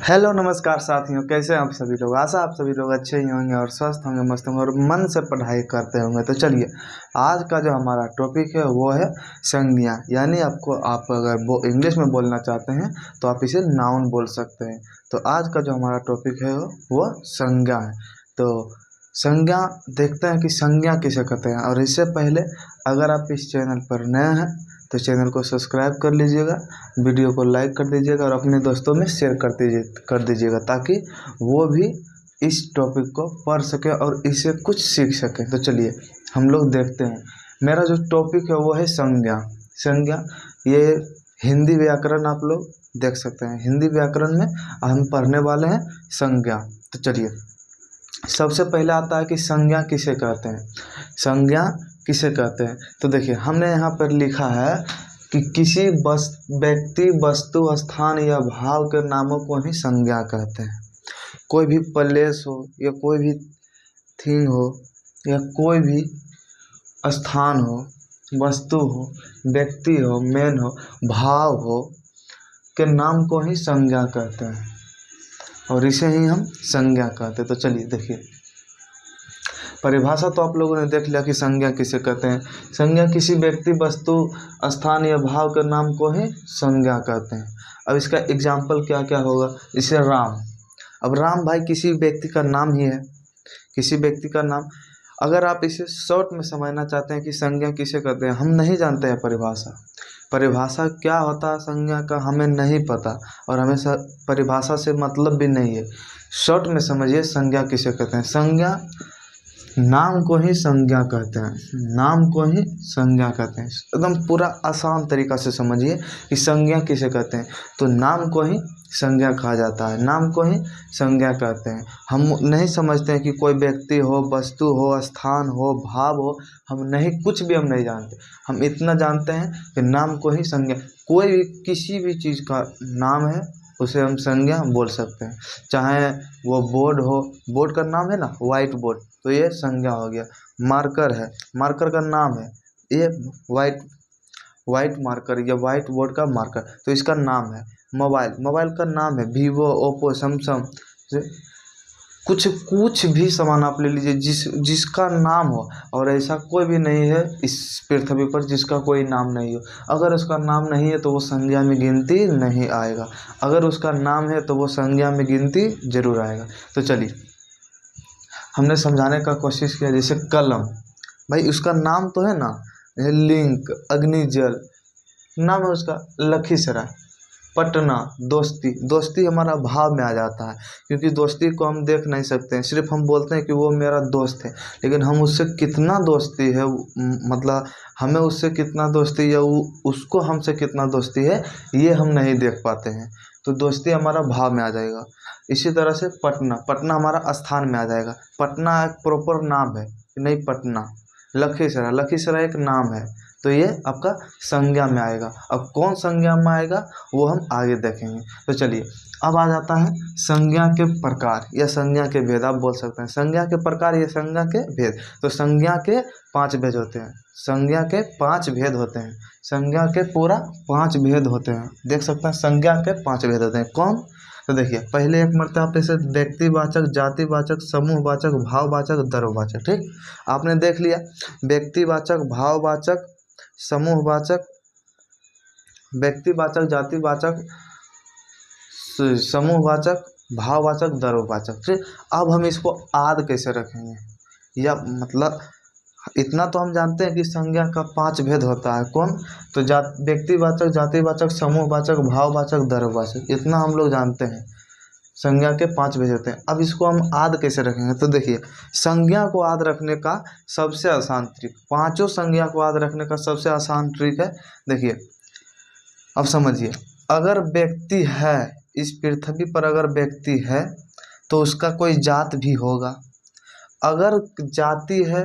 Hello नमस्कार साथियों, कैसे हैं आप सभी लोग। आशा आप सभी लोग अच्छे ही होंगे और स्वस्थ होंगे, मस्त होंगे और मन से पढ़ाई करते होंगे। तो चलिए, आज का जो हमारा टॉपिक है वो है संज्ञा। यानी आप अगर इंग्लिश में बोलना चाहते हैं तो आप इसे नाउन बोल सकते हैं। तो आज का जो हमारा टॉपिक है वो संज्ञा है। तो संज्ञा देखते हैं कि संज्ञा किसे कहते हैं। और इससे पहले अगर आप इस चैनल पर नए हैं तो चैनल को सब्सक्राइब कर लीजिएगा, वीडियो को लाइक कर दीजिएगा और अपने दोस्तों में शेयर कर दीजिएगा ताकि वो भी इस टॉपिक को पढ़ सके और इससे कुछ सीख सके। तो चलिए हम लोग देखते हैं। मेरा जो टॉपिक है वो है संज्ञा। संज्ञा ये हिंदी व्याकरण आप लोग देख सकते हैं। हिंदी व्याकरण में हम पढ़ने वाले हैं संज्ञा। तो चलिए, सबसे पहले आता है कि संज्ञा किसे कहते हैं। संज्ञा किसे कहते हैं तो देखिए, हमने यहाँ पर लिखा है कि किसी व्यक्ति, वस्तु, स्थान या भाव के नामों को ही संज्ञा कहते हैं। कोई भी प्लेस हो या कोई भी थिंग हो या कोई भी स्थान हो, वस्तु हो, व्यक्ति हो, मैन हो, भाव हो के नाम को ही संज्ञा कहते हैं और इसे ही हम संज्ञा कहते हैं। तो चलिए देखिए, परिभाषा तो आप लोगों ने देख लिया कि संज्ञा किसे कहते हैं। संज्ञा किसी व्यक्ति, वस्तु, स्थान या भाव के नाम को ही संज्ञा कहते हैं। अब इसका एग्जाम्पल क्या क्या होगा, जैसे राम। अब राम भाई किसी व्यक्ति का नाम ही है, किसी व्यक्ति का नाम। अगर आप इसे शॉर्ट में समझना चाहते हैं कि संज्ञा किसे कहते हैं, हम नहीं जानते हैं परिभाषा क्या होता है संज्ञा का, हमें नहीं पता और हमें परिभाषा से मतलब भी नहीं है। शॉर्ट में समझिए संज्ञा किसे कहते हैं। संज्ञा नाम को ही संज्ञा कहते हैं, नाम को ही संज्ञा कहते हैं। एकदम पूरा आसान तरीका से समझिए कि संज्ञा किसे कहते हैं। तो नाम को ही संज्ञा कहा जाता है, नाम को ही संज्ञा कहते हैं। हम नहीं समझते हैं कि कोई व्यक्ति हो, वस्तु हो, स्थान हो, भाव हो, हम नहीं जानते। हम इतना जानते हैं कि नाम को ही संज्ञा, कोई भी किसी भी चीज़ का नाम है उसे हम संज्ञा बोल सकते हैं। चाहे वो बोर्ड हो, बोर्ड का नाम है ना वाइट बोर्ड, तो ये संज्ञा हो गया। मार्कर है, मार्कर का नाम है ये वाइट मार्कर या वाइट बोर्ड का मार्कर, तो इसका नाम है। मोबाइल का नाम है वीवो, ओप्पो, सैमसंग। कुछ भी सामान आप ले लीजिए जिसका नाम हो, और ऐसा कोई भी नहीं है इस पृथ्वी पर जिसका कोई नाम नहीं हो। अगर उसका नाम नहीं है तो वो संज्ञा में गिनती नहीं आएगा, अगर उसका नाम है तो वो संज्ञा में गिनती जरूर आएगा। तो चलिए, हमने समझाने का कोशिश किया। जैसे कलम, भाई उसका नाम तो है ना, लिंक, अग्निजल, नाम है उसका लखीसराय। पटना, दोस्ती हमारा भाव में आ जाता है, क्योंकि दोस्ती को हम देख नहीं सकते हैं, सिर्फ हम बोलते हैं कि वो मेरा दोस्त है, लेकिन हम उससे कितना दोस्ती है, मतलब हमें उससे कितना दोस्ती या उसको हमसे कितना दोस्ती है, ये हम नहीं देख पाते हैं। तो दोस्ती हमारा भाव में आ जाएगा। इसी तरह से पटना हमारा स्थान में आ जाएगा। पटना एक प्रॉपर नाम है, नहीं पटना। लखीसराय एक नाम है, तो ये आपका संज्ञा में आएगा। अब कौन संज्ञा में आएगा वो हम आगे देखेंगे। तो चलिए, अब आ जाता है संज्ञा के प्रकार या संज्ञा के भेद, आप बोल सकते हैं संज्ञा के प्रकार या संज्ञा के भेद। तो संज्ञा के 5 भेद होते हैं, संज्ञा के 5 भेद होते हैं, संज्ञा के पूरा 5 भेद होते हैं। देख सकते हैं संज्ञा के 5 भेद होते हैं। कौन? तो देखिए, पहले एक मरतबा आप इसे व्यक्तिवाचक, जातिवाचक, समूहवाचक, भाववाचक, द्रव्यवाचक। ठीक, आपने देख लिया व्यक्तिवाचक, भाववाचक, समूहवाचक, व्यक्तिवाचक, जातिवाचक, समूहवाचक, भाववाचक, द्रव्यवाचक। ठीक, अब हम इसको आद कैसे रखेंगे, या मतलब इतना तो हम जानते हैं कि संज्ञा का 5 भेद होता है। कौन? तो व्यक्तिवाचक, जातिवाचक, समूहवाचक, भाववाचक, द्रव्यवाचक, इतना हम लोग जानते हैं। संज्ञा के 5 भेद होते हैं। अब इसको हम आद कैसे रखेंगे, तो देखिए, संज्ञा को आद रखने का सबसे आसान ट्रिक, 5 संज्ञा को आद रखने का सबसे आसान ट्रिक है। देखिए, अब समझिए, अगर व्यक्ति है इस पृथ्वी पर, अगर व्यक्ति है तो उसका कोई जात भी होगा, अगर जाति है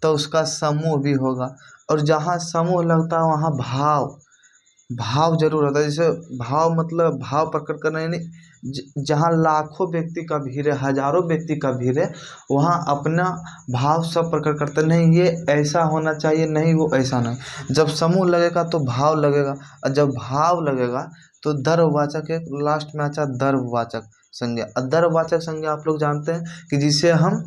तो उसका समूह भी होगा, और जहाँ समूह लगता है वहाँ भाव जरूर होता है। जैसे भाव मतलब भाव प्रकट करना, यानी जहाँ लाखों व्यक्ति का भीड़ है, हजारों व्यक्ति का भीड़ है, वहाँ अपना भाव सब प्रकट करते नहीं, ये ऐसा होना चाहिए, नहीं वो ऐसा नहीं। जब समूह लगेगा तो भाव लगेगा, और जब भाव लगेगा तो द्रव्यवाचक है, लास्ट में अच्छा द्रव्यवाचक संज्ञा। द्रव्यवाचक संज्ञा आप लोग जानते हैं कि जिसे हम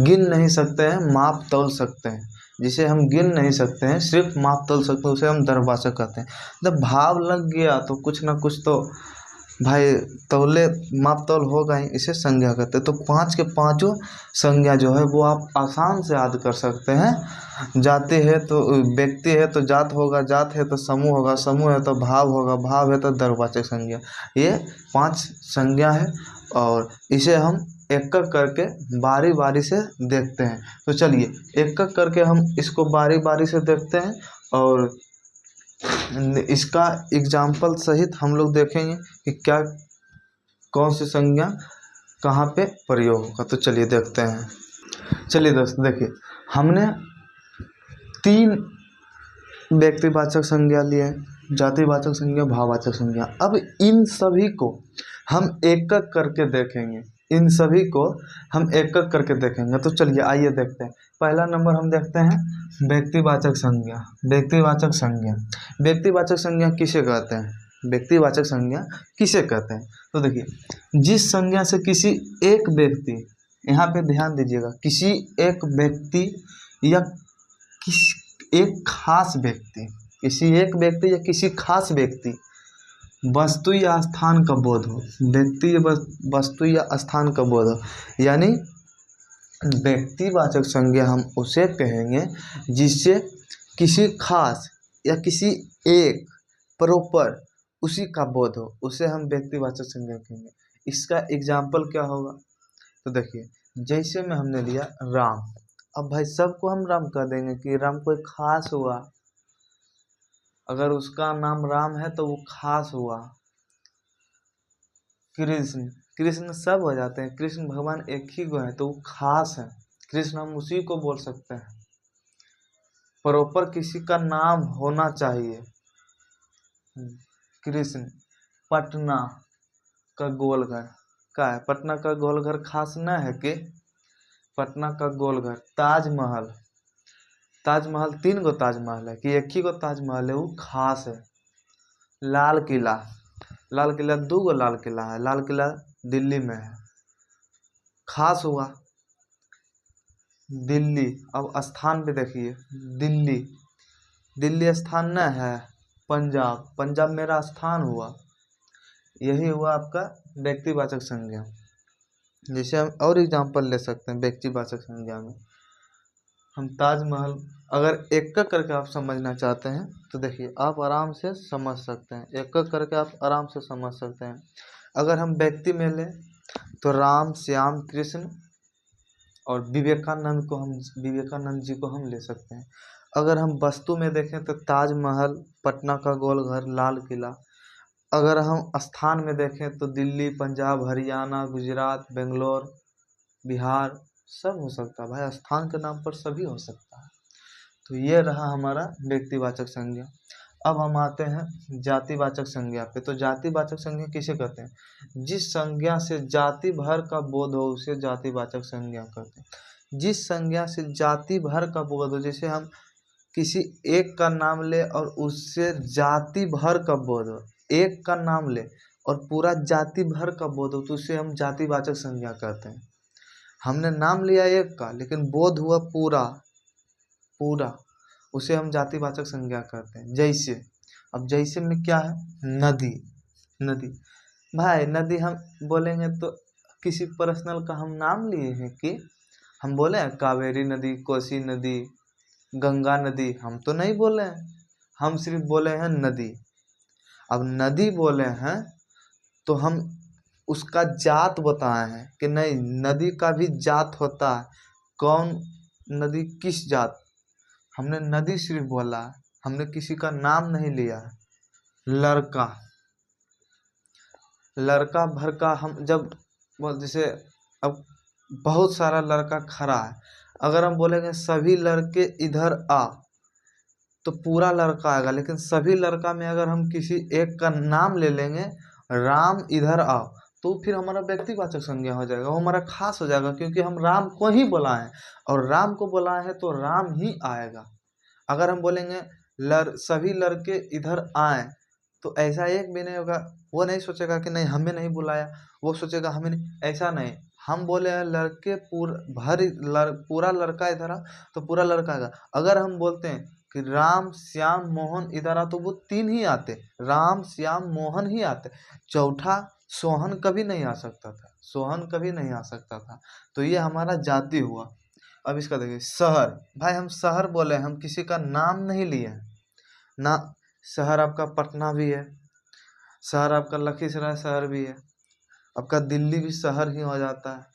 गिन नहीं सकते हैं, माप तौल सकते हैं, जिसे हम गिन नहीं सकते हैं, सिर्फ माप तौल सकते हैं, उसे हम द्रव्यवाचक कहते हैं। जब भाव लग गया तो कुछ ना कुछ तो भाई तौले माप तौल होगा ही, इसे संज्ञा कहते हैं। तो 5 के 5 संज्ञा जो है वो आप आसान से याद कर सकते हैं। जाति है तो व्यक्ति है तो जात होगा, जात है तो समूह होगा, समूह है तो भाव होगा, भाव है तो द्रव्यवाचक संज्ञा। ये 5 संज्ञा है और इसे हम एक एक करके बारी बारी से देखते हैं। तो चलिए एक एक करके हम इसको बारी बारी से देखते हैं और इसका एग्जाम्पल सहित हम लोग देखेंगे कि क्या कौन सी संज्ञा कहाँ पे प्रयोग होगा। तो चलिए देखते हैं। चलिए दोस्त देखिए, हमने 3 व्यक्तिवाचक संज्ञा लिए हैं, जातिवाचक संज्ञा, भाववाचक संज्ञा। अब इन सभी को हम एक एक करके देखेंगे, इन सभी को हम एक एक करके देखेंगे। तो चलिए आइए देखते हैं। पहला नंबर हम देखते हैं व्यक्तिवाचक संज्ञा। व्यक्तिवाचक संज्ञा, व्यक्तिवाचक संज्ञा किसे कहते हैं? व्यक्तिवाचक संज्ञा किसे कहते हैं? तो देखिए, जिस संज्ञा से किसी एक व्यक्ति, यहाँ पे ध्यान दीजिएगा, किसी एक व्यक्ति या एक खास व्यक्ति, किसी एक व्यक्ति या किसी खास व्यक्ति वस्तु या स्थान का बोध हो, व्यक्ति वस्तु या स्थान का बोध हो, यानी व्यक्तिवाचक संज्ञा हम उसे कहेंगे जिससे किसी खास या किसी एक प्रॉपर उसी का बोध हो, उसे हम व्यक्तिवाचक संज्ञा कहेंगे। इसका एग्जाम्पल क्या होगा? तो देखिए, जैसे में हमने लिया राम। अब भाई सबको हम राम कह देंगे कि राम कोई खास हुआ, अगर उसका नाम राम है तो वो खास हुआ। कृष्ण, कृष्ण सब हो जाते हैं, कृष्ण भगवान एक ही को है तो वो खास है, कृष्ण हम उसी को बोल सकते हैं। प्रॉपर किसी का नाम होना चाहिए। कृष्ण, पटना का गोलघर का है, पटना का गोलघर खास न है कि? पटना का गोलघर। ताजमहल, ताजमहल 3 गो ताजमहल है कि एक ही गो ताजमहल है, वो खास है। लाल किला, लाल किला 2 गो लाल किला है, लाल किला दिल्ली में है, खास हुआ। दिल्ली, अब स्थान पे देखिए, दिल्ली, दिल्ली स्थान न है, पंजाब, पंजाब मेरा स्थान हुआ। यही हुआ आपका व्यक्तिवाचक संज्ञा। जैसे हम और एग्जांपल ले सकते हैं व्यक्तिवाचक संज्ञा में। हम ताजमहल, अगर एक एक करके आप समझना चाहते हैं तो देखिए आप आराम से समझ सकते हैं, एक एक करके आप आराम से समझ सकते हैं। अगर हम व्यक्ति में लें तो राम, श्याम, कृष्ण और विवेकानंद को हम, विवेकानंद जी को हम ले सकते हैं। अगर हम वस्तु में देखें तो ताजमहल, पटना का गोलघर, लाल किला। अगर हम स्थान में देखें तो दिल्ली, पंजाब, हरियाणा, गुजरात, बेंगलोर, बिहार, सब हो सकता है भाई, स्थान के नाम पर सभी हो सकता है। तो ये रहा हमारा व्यक्तिवाचक संज्ञा। अब हम आते हैं जातिवाचक संज्ञा पे। तो जातिवाचक संज्ञा किसे कहते हैं? जिस संज्ञा से जाति भर का बोध हो उसे जातिवाचक संज्ञा कहते हैं। जिस संज्ञा से जाति भर का बोध हो, जैसे हम किसी एक का नाम ले और उससे जाति भर का बोध हो, एक का नाम ले और पूरा जाति भर का बोध हो, तो उसे हम जातिवाचक संज्ञा कहते हैं। हमने नाम लिया एक का लेकिन बोध हुआ पूरा पूरा, उसे हम जातिवाचक संज्ञा कहते हैं। जैसे, अब जैसे में क्या है? नदी, नदी भाई, नदी हम बोलेंगे तो किसी पर्सनल का हम नाम लिए हैं कि हम बोले हैं कावेरी नदी, कोसी नदी, गंगा नदी? हम तो नहीं बोले हैं, हम सिर्फ बोले हैं नदी। अब नदी बोले हैं तो हम उसका जात बताए हैं कि नहीं, नदी का भी जात होता है। कौन नदी, किस जात? हमने नदी सिर्फ बोला, हमने किसी का नाम नहीं लिया। लड़का, लड़का भर का हम जब जैसे अब बहुत सारा लड़का खड़ा है, अगर हम बोलेंगे सभी लड़के इधर आ तो पूरा लड़का आएगा, लेकिन सभी लड़का में अगर हम किसी एक का नाम ले लेंगे, राम इधर आओ, तो फिर हमारा व्यक्तिवाचक संज्ञा हो जाएगा, वो हमारा खास हो जाएगा, क्योंकि हम राम को ही बुलाए हैं और राम को बुलाए हैं तो राम ही आएगा। अगर हम बोलेंगे सभी लड़के इधर आए तो ऐसा एक भी नहीं होगा, वो नहीं सोचेगा कि नहीं हमें नहीं बुलाया, वो सोचेगा हमें नहीं, ऐसा नहीं। हम बोले हैं लड़के पूरा लड़का इधर आ, तो पूरा लड़का आएगा। अगर हम बोलते हैं कि राम श्याम मोहन इधर आ, तो वो तीन ही आते, राम श्याम मोहन ही आते, चौथा सोहन कभी नहीं आ सकता था, सोहन कभी नहीं आ सकता था। तो ये हमारा जाति हुआ। अब इसका देखिए शहर, भाई हम शहर बोले, हम किसी का नाम नहीं लिए हैं ना। शहर आपका पटना भी है, शहर आपका लखीसराय शहर भी है, आपका दिल्ली भी शहर ही हो जाता है,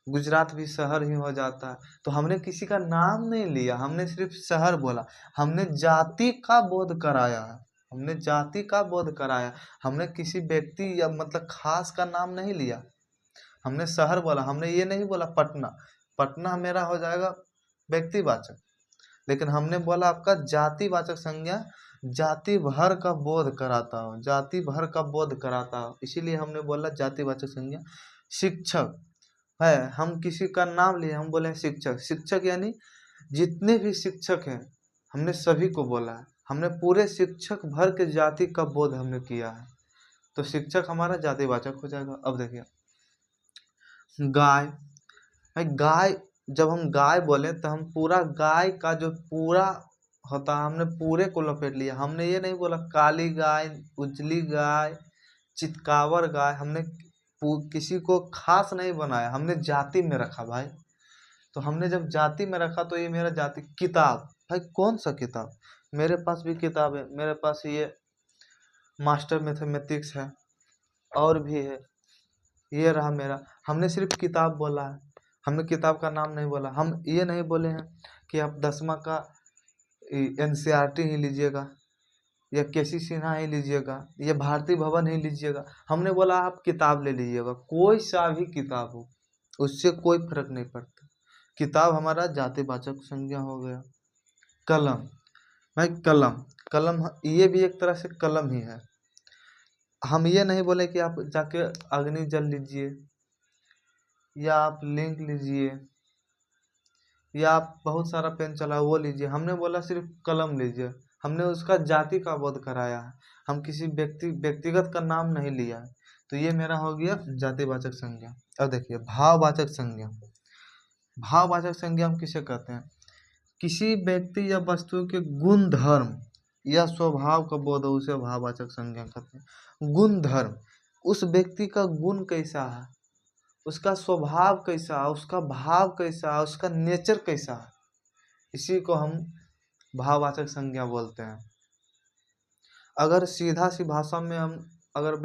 गुजरात भी शहर ही हो जाता है। तो हमने किसी का नाम नहीं लिया, हमने सिर्फ शहर बोला। हमने जाति का बोध कराया है, हमने जाति का बोध कराया। हमने किसी व्यक्ति या मतलब खास का नाम नहीं लिया, हमने शहर बोला। हमने ये नहीं बोला पटना, पटना मेरा हो जाएगा व्यक्तिवाचक, लेकिन हमने बोला आपका जातिवाचक संज्ञा, जाति भर का बोध कराता हो, जाति भर का बोध कराता हो, इसीलिए हमने बोला जातिवाचक संज्ञा। शिक्षक है, हम किसी का नाम लिए, हम बोले शिक्षक, शिक्षक यानी जितने भी शिक्षक हैं हमने सभी को बोला है, हमने पूरे शिक्षक भर के जाति का बोध हमने किया है। तो शिक्षक हमारा जातिवाचक हो जाएगा। अब देखिए गाय, भाई गाय, जब हम गाय बोले तो हम पूरा गाय का जो पूरा होता है हमने पूरे को लपेट लिया। हमने ये नहीं बोला काली गाय, उजली गाय, चितकावर गाय, हमने किसी को खास नहीं बनाया, हमने जाति में रखा भाई। तो हमने जब जाति में रखा तो ये मेरा जाति। किताब, भाई कौन सा किताब, मेरे पास भी किताब है, मेरे पास ये मास्टर मैथमेटिक्स है और भी है, ये रहा मेरा। हमने सिर्फ किताब बोला है, हमने किताब का नाम नहीं बोला। हम ये नहीं बोले हैं कि आप 10वां का NCERT ही लीजिएगा या केसी सिन्हा ही लीजिएगा या भारती भवन ही लीजिएगा। हमने बोला आप किताब ले लीजिएगा, कोई सा भी किताब हो, उससे कोई फर्क नहीं पड़ता। किताब हमारा जातिवाचक संज्ञा हो गया। कलम, भाई कलम, कलम ये भी एक तरह से कलम ही है। हम ये नहीं बोले कि आप जाके अग्नि जल लीजिए या आप लिंक लीजिए या आप बहुत सारा पेन चला वो लीजिए। हमने बोला सिर्फ कलम लीजिए, हमने उसका जाति का बोध कराया है, हम किसी व्यक्तिगत का नाम नहीं लिया है। तो ये मेरा हो गया जातिवाचक संज्ञा। अब देखिए भाववाचक संज्ञा। भाववाचक संज्ञा हम किसे कहते हैं, किसी व्यक्ति या वस्तु के गुण धर्म या स्वभाव का बोध हो, उसे भाववाचक संज्ञा कहते हैं। गुण धर्म, उस व्यक्ति का गुण कैसा है, उसका स्वभाव कैसा है, उसका भाव कैसा है, उसका नेचर कैसा है, इसी को हम भाववाचक संज्ञा बोलते हैं। अगर सीधा सी भाषा में हम अगर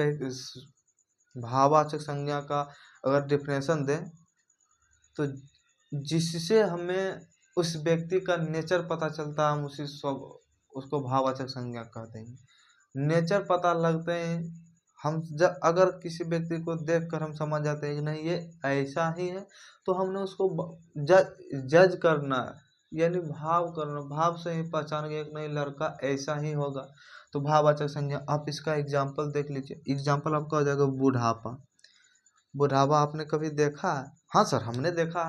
भाववाचक संज्ञा का अगर डिफिनेशन दें तो जिससे हमें उस व्यक्ति का नेचर पता चलता है, हम उसको भाववाचक संज्ञा कहते हैं। नेचर पता लगते हैं हम, जब अगर किसी व्यक्ति को देखकर हम समझ जाते हैं कि नहीं ये ऐसा ही है, तो हमने उसको जज करना यानी भाव करना, भाव से ही पहचान गया कि नहीं लड़का ऐसा ही होगा, तो भाववाचक संज्ञा। आप इसका एग्जाम्पल देख लीजिए, एग्जाम्पल आपका हो जाएगा बुढ़ापा। बुढ़ापा आपने कभी देखा है? हाँ सर हमने देखा।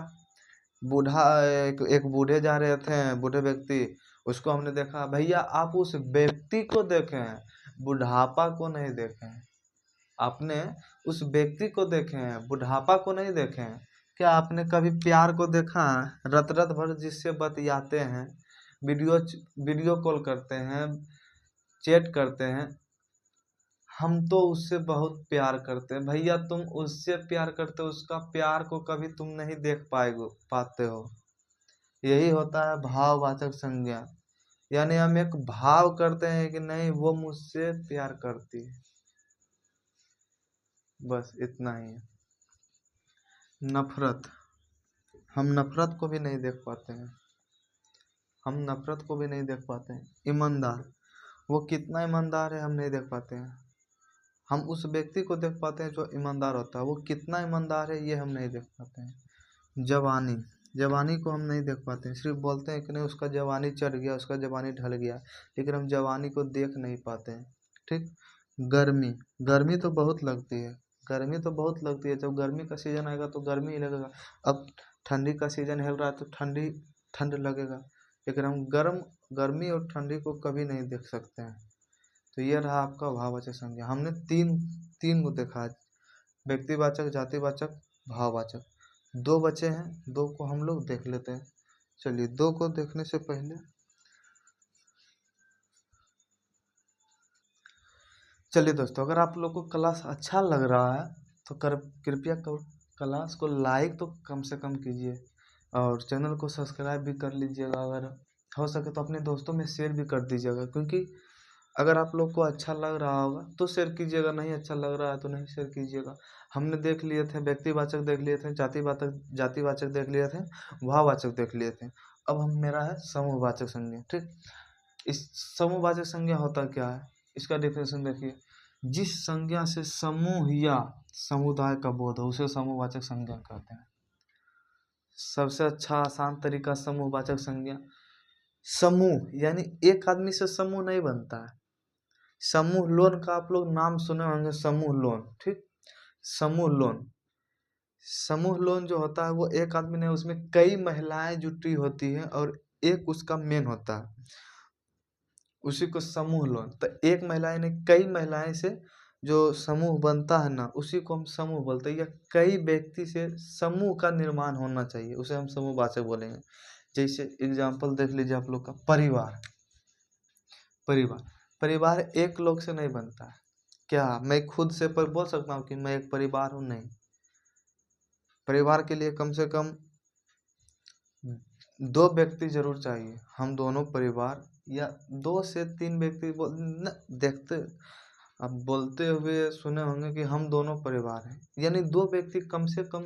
एक बूढ़े जा रहे थे, बूढ़े व्यक्ति, उसको हमने देखा। भैया आप उस व्यक्ति को देखे हैं, बुढ़ापा को नहीं देखे हैं। आपने उस व्यक्ति को देखे हैं, बुढ़ापा को नहीं देखे हैं। क्या आपने कभी प्यार को देखा है? रत रत भर जिससे बतियाते हैं, वीडियो कॉल करते हैं, चैट करते हैं, हम तो उससे बहुत प्यार करते हैं। भैया तुम उससे प्यार करते हो, उसका प्यार को कभी तुम नहीं देख पाते हो। यही होता है भाववाचक संज्ञा, यानी हम एक भाव करते हैं कि नहीं वो मुझसे प्यार करती है, बस इतना ही है। नफरत, हम नफरत को भी नहीं देख पाते हैं, हम नफरत को भी नहीं देख पाते हैं। ईमानदार, वो कितना ईमानदार है हम नहीं देख पाते हैं। हम उस व्यक्ति को देख पाते हैं जो ईमानदार होता है, वो कितना ईमानदार है ये हम नहीं देख पाते हैं। जवानी, जवानी को हम नहीं देख पाते हैं, सिर्फ बोलते हैं कि नहीं उसका जवानी चढ़ गया, उसका जवानी ढल गया, लेकिन हम जवानी को देख नहीं पाते हैं। ठीक। गर्मी, गर्मी तो बहुत लगती है, गर्मी तो बहुत लगती है। जब गर्मी का सीजन आएगा तो गर्मी ही लगेगा। अब ठंडी का सीजन है रहा है तो ठंड लगेगा, लेकिन हम गर्मी और ठंडी को कभी नहीं देख सकते हैं। तो ये रहा आपका भाववाचक संज्ञा। हमने तीन तीन को देखा, व्यक्तिवाचक, जातिवाचक, भाववाचक। दो बचे हैं, दो को हम लोग देख लेते हैं। चलिए, दो को देखने से पहले चलिए दोस्तों, अगर आप लोग को क्लास अच्छा लग रहा है तो कृपया क्लास को लाइक तो कम से कम कीजिए और चैनल को सब्सक्राइब भी कर लीजिएगा। अगर हो सके तो अपने दोस्तों में शेयर भी कर दीजिएगा, क्योंकि अगर आप लोग को अच्छा लग रहा होगा तो शेयर कीजिएगा, नहीं अच्छा लग रहा है तो नहीं शेयर कीजिएगा। हमने देख लिए थे व्यक्तिवाचक, देख लिए थे जातिवाचक देख लिए थे, भाववाचक देख लिए थे। अब हम मेरा है समूहवाचक संज्ञा। ठीक, इस समूहवाचक संज्ञा होता क्या है, इसका डेफिनेशन देखिए। जिस संज्ञा से समूह या समुदाय का बोध हो उसे समूहवाचक संज्ञा कहते हैं। सबसे अच्छा आसान तरीका समूहवाचक संज्ञा। समूह यानी एक आदमी से समूह नहीं बनता है। समूह लोन का आप लोग नाम सुने होंगे, समूह लोन। ठीक, समूह लोन, समूह लोन जो होता है वो एक आदमी नहीं, उसमें कई महिलाएं जुटी होती हैं और एक उसका मेन होता है, उसी को समूह लोन। तो एक महिला ने कई महिलाएं से जो समूह बनता है ना, उसी को हम समूह बोलते हैं। या कई व्यक्ति से समूह का निर्माण होना चाहिए, उसे हम समूहवाचक बोलेंगे। जैसे एग्जाम्पल देख लीजिए आप लोग का परिवार। परिवार परिवार एक लोग से नहीं बनता है। क्या मैं खुद से पर बोल सकता हूँ कि मैं एक परिवार हूँ? नहीं। परिवार के लिए कम से कम दो व्यक्ति जरूर चाहिए। हम दोनों परिवार, या दो से तीन व्यक्ति देखते आप बोलते हुए सुने होंगे कि हम दोनों परिवार हैं, यानी दो व्यक्ति कम से कम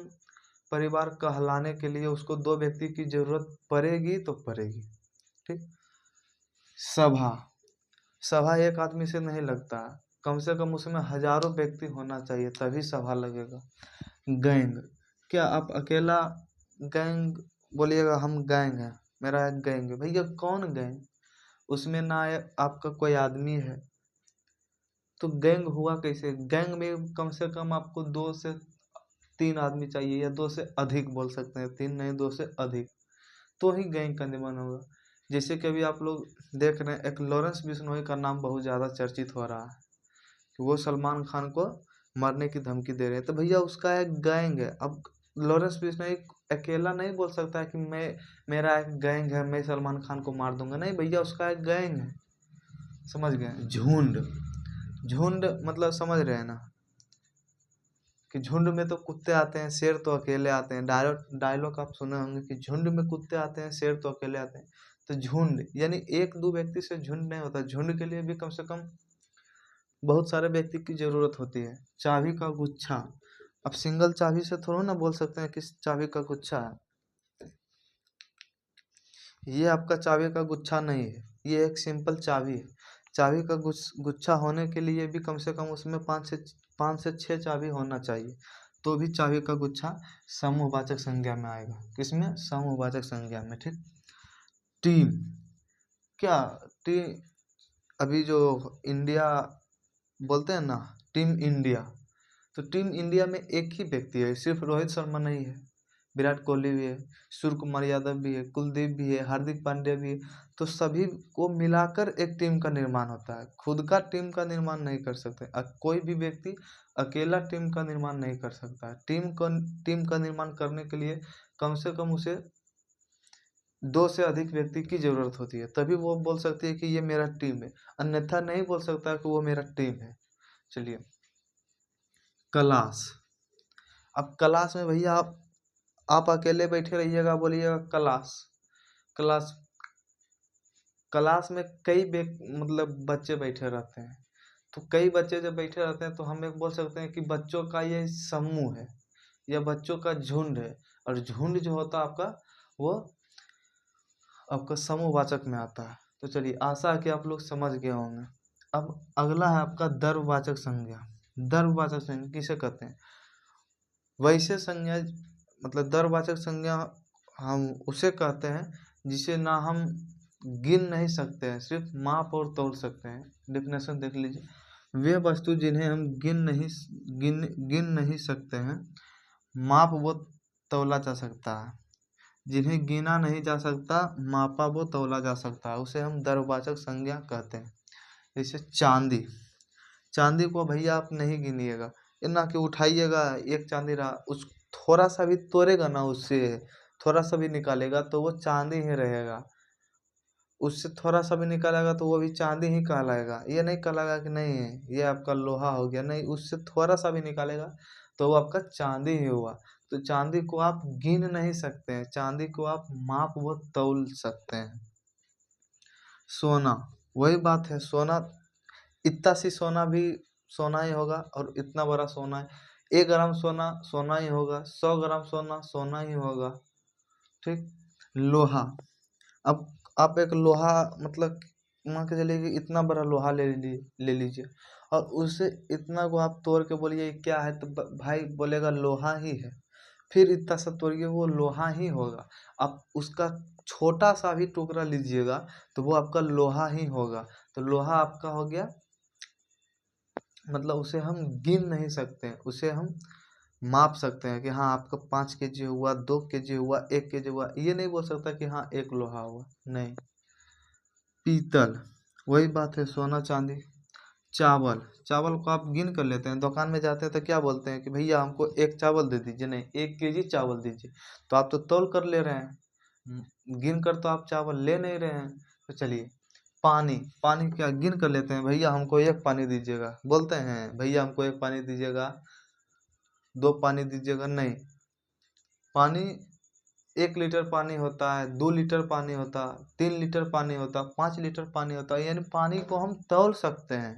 परिवार कहलाने के लिए उसको दो व्यक्ति की जरूरत पड़ेगी तो पड़ेगी। ठीक, सभा, सभा एक आदमी से नहीं लगता, कम से कम उसमें हजारों व्यक्ति होना चाहिए तभी सभा लगेगा। गैंग, क्या आप अकेला गैंग बोलिएगा हम गैंग है, मेरा एक गैंग है? भैया कौन गैंग? उसमें ना आपका कोई आदमी है तो गैंग हुआ कैसे? गैंग में कम से कम आपको दो से तीन आदमी चाहिए, या दो से अधिक बोल सकते हैं, तीन नहीं दो से अधिक, तो ही गैंग का निर्माण होगा। जैसे कि अभी आप लोग देख रहे हैं, एक लॉरेंस बिश्नोई का नाम बहुत ज़्यादा चर्चित हो रहा है कि वो सलमान खान को मारने की धमकी दे रहे हैं, तो भैया उसका एक गैंग है। अब लॉरेंस बिश्नोई अकेला नहीं बोल सकता है कि मेरा एक गैंग है, मैं सलमान खान को मार दूंगा। नहीं भैया, उसका एक गैंग है, समझ गए? झुंड, झुंड मतलब समझ रहे हैं ना, कि झुंड में तो कुत्ते आते हैं, शेर तो अकेले आते हैं। डायलॉग आप सुने होंगे कि झुंड में कुत्ते आते हैं, शेर तो अकेले आते हैं। तो झुंड यानी एक दो व्यक्ति से झुंड नहीं होता, झुंड के लिए भी कम से कम बहुत सारे व्यक्ति की जरूरत होती है। चाबी का गुच्छा, अब सिंगल चाबी से थोड़ा ना बोल सकते हैं कि चाबी का गुच्छा है। ये आपका चाबी का गुच्छा नहीं है, ये एक सिंपल चाबी है। चाबी का गुच्छा होने के लिए भी कम से कम उसमें पाँच से छः चाबी होना चाहिए, तो भी चाबी का गुच्छा समूहवाचक संज्ञा में आएगा। किसमें? समूहवाचक संज्ञा में। ठीक, टीम, क्या टीम, अभी जो इंडिया बोलते हैं ना, टीम इंडिया, तो टीम इंडिया में एक ही व्यक्ति है, सिर्फ रोहित शर्मा नहीं है, विराट कोहली भी है, सूर्य कुमार यादव भी है, कुलदीप भी है, हार्दिक पांड्या भी है। तो सभी को मिलाकर एक टीम का निर्माण होता है, खुद का टीम का निर्माण नहीं कर सकते। कोई भी व्यक्ति अकेला टीम का निर्माण नहीं कर सकता है। टीम का निर्माण करने के लिए कम से कम उसे दो से अधिक व्यक्ति की जरूरत होती है, तभी वो बोल सकती है कि ये मेरा टीम है, अन्यथा नहीं बोल सकता कि वो मेरा टीम है। चलिए, क्लास, अब क्लास में भैया आप अकेले बैठे रहिएगा, बोलिएगा क्लास। क्लास क्लास में कई मतलब बच्चे बैठे रहते हैं, तो कई बच्चे जब बैठे रहते हैं तो हम एक बोल सकते हैं कि बच्चों का ये समूह है या बच्चों का झुंड है। और झुंड जो होता है आपका, वो आपका समूहवाचक में आता है। तो चलिए, आशा है कि आप लोग समझ गए होंगे। अब अगला है आपका द्रव्यवाचक संज्ञा। द्रव्यवाचक संज्ञा किसे कहते हैं? वैसे संज्ञा, मतलब द्रव्यवाचक संज्ञा हम उसे कहते हैं जिसे ना हम गिन नहीं सकते हैं, सिर्फ माप और तोल सकते हैं। डेफिनेशन देख लीजिए। वे वस्तु जिन्हें हम गिन नहीं सकते हैं, माप वो तौला जा सकता है। जिन्हें गिना नहीं जा सकता, मापा वो तौला जा सकता है, उसे हम द्रव्यवाचक संज्ञा कहते हैं। जैसे चांदी, चांदी को भैया आप नहीं गिनिएगा, ये ना कि उठाइएगा एक चांदी रहा, उस थोड़ा सा भी तोड़ेगा ना, उससे थोड़ा सा भी निकालेगा तो वो चांदी ही रहेगा, उससे थोड़ा सा भी निकालेगा तो वो भी चांदी ही कहलाएगा। ये नहीं कहलाएगा कि नहीं है ये आपका लोहा हो गया, नहीं, उससे थोड़ा सा भी निकालेगा तो वो आपका चांदी ही हुआ। तो चांदी को आप गिन नहीं सकते हैं, चांदी को आप माप व तौल सकते हैं। सोना, वही बात है, सोना इतना सी सोना भी सोना ही होगा, और इतना बड़ा सोना है, 1 ग्राम सोना सोना ही होगा, 100 ग्राम सोना सोना ही होगा। ठीक। लोहा, अब आप एक लोहा मतलब मान के चलिए कि इतना बड़ा लोहा ले लीजिए, और उससे इतना को आप तोड़ के बोलिए ये क्या है, तो भाई बोलेगा लोहा ही है। फिर इतना सा तोड़िए वो लोहा ही होगा। आप उसका छोटा सा भी टुकड़ा लीजिएगा तो वो आपका लोहा ही होगा। तो लोहा आपका हो गया, मतलब उसे हम गिन नहीं सकते हैं, उसे हम माप सकते हैं कि हाँ आपका 5 kg हुआ, 2 kg हुआ, 1 kg हुआ, ये नहीं बोल सकता कि हाँ एक लोहा हुआ, नहीं। पीतल, वही बात है, सोना चांदी। चावल, चावल को आप गिन कर लेते हैं, दुकान में जाते हैं तो क्या बोलते हैं कि भैया हमको एक चावल दे दीजिए, नहीं 1 kg चावल दीजिए, तो आप तो तौल कर ले रहे हैं, गिन कर तो आप चावल ले नहीं रहे हैं। तो चलिए, पानी, पानी क्या गिन कर लेते हैं, भैया हमको एक पानी दीजिएगा, बोलते हैं भैया हमको एक पानी दीजिएगा, 2 पानी दीजिएगा, नहीं। पानी 1 लीटर पानी होता है, 2 लीटर पानी होता है, 3 लीटर पानी होता है, 5 लीटर पानी होता है, यानी पानी को हम तौल सकते हैं,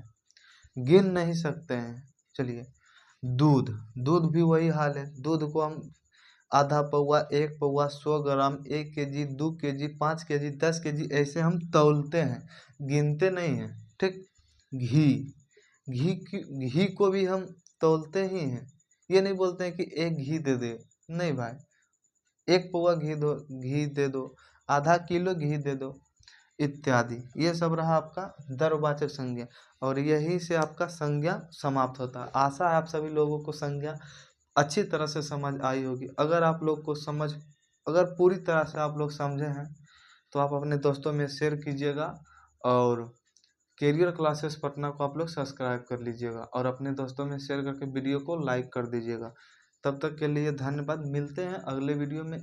गिन नहीं सकते हैं। चलिए, दूध, दूध भी वही हाल है, दूध को हम आधा पौआ, 1 पौआ, 100 ग्राम, 1 kg, 2 kg, 5 kg, 10 kg ऐसे हम तौलते हैं, गिनते नहीं हैं। ठीक। घी, घी को भी हम तौलते ही हैं, ये नहीं बोलते हैं कि एक घी दे दे, नहीं भाई, 1 पौआ घी दे दो, आधा किलो घी दे दो, इत्यादि। ये सब रहा आपका दरवाचक संज्ञा, और यही से आपका संज्ञा समाप्त होता है। आशा है आप सभी लोगों को संज्ञा अच्छी तरह से समझ आई होगी। अगर आप लोग को अगर पूरी तरह से आप लोग समझे हैं तो आप अपने दोस्तों में शेयर कीजिएगा, और कैरियर क्लासेस पटना को आप लोग सब्सक्राइब कर लीजिएगा, और अपने दोस्तों में शेयर करके वीडियो को लाइक कर दीजिएगा। तब तक के लिए धन्यवाद, मिलते हैं अगले वीडियो में।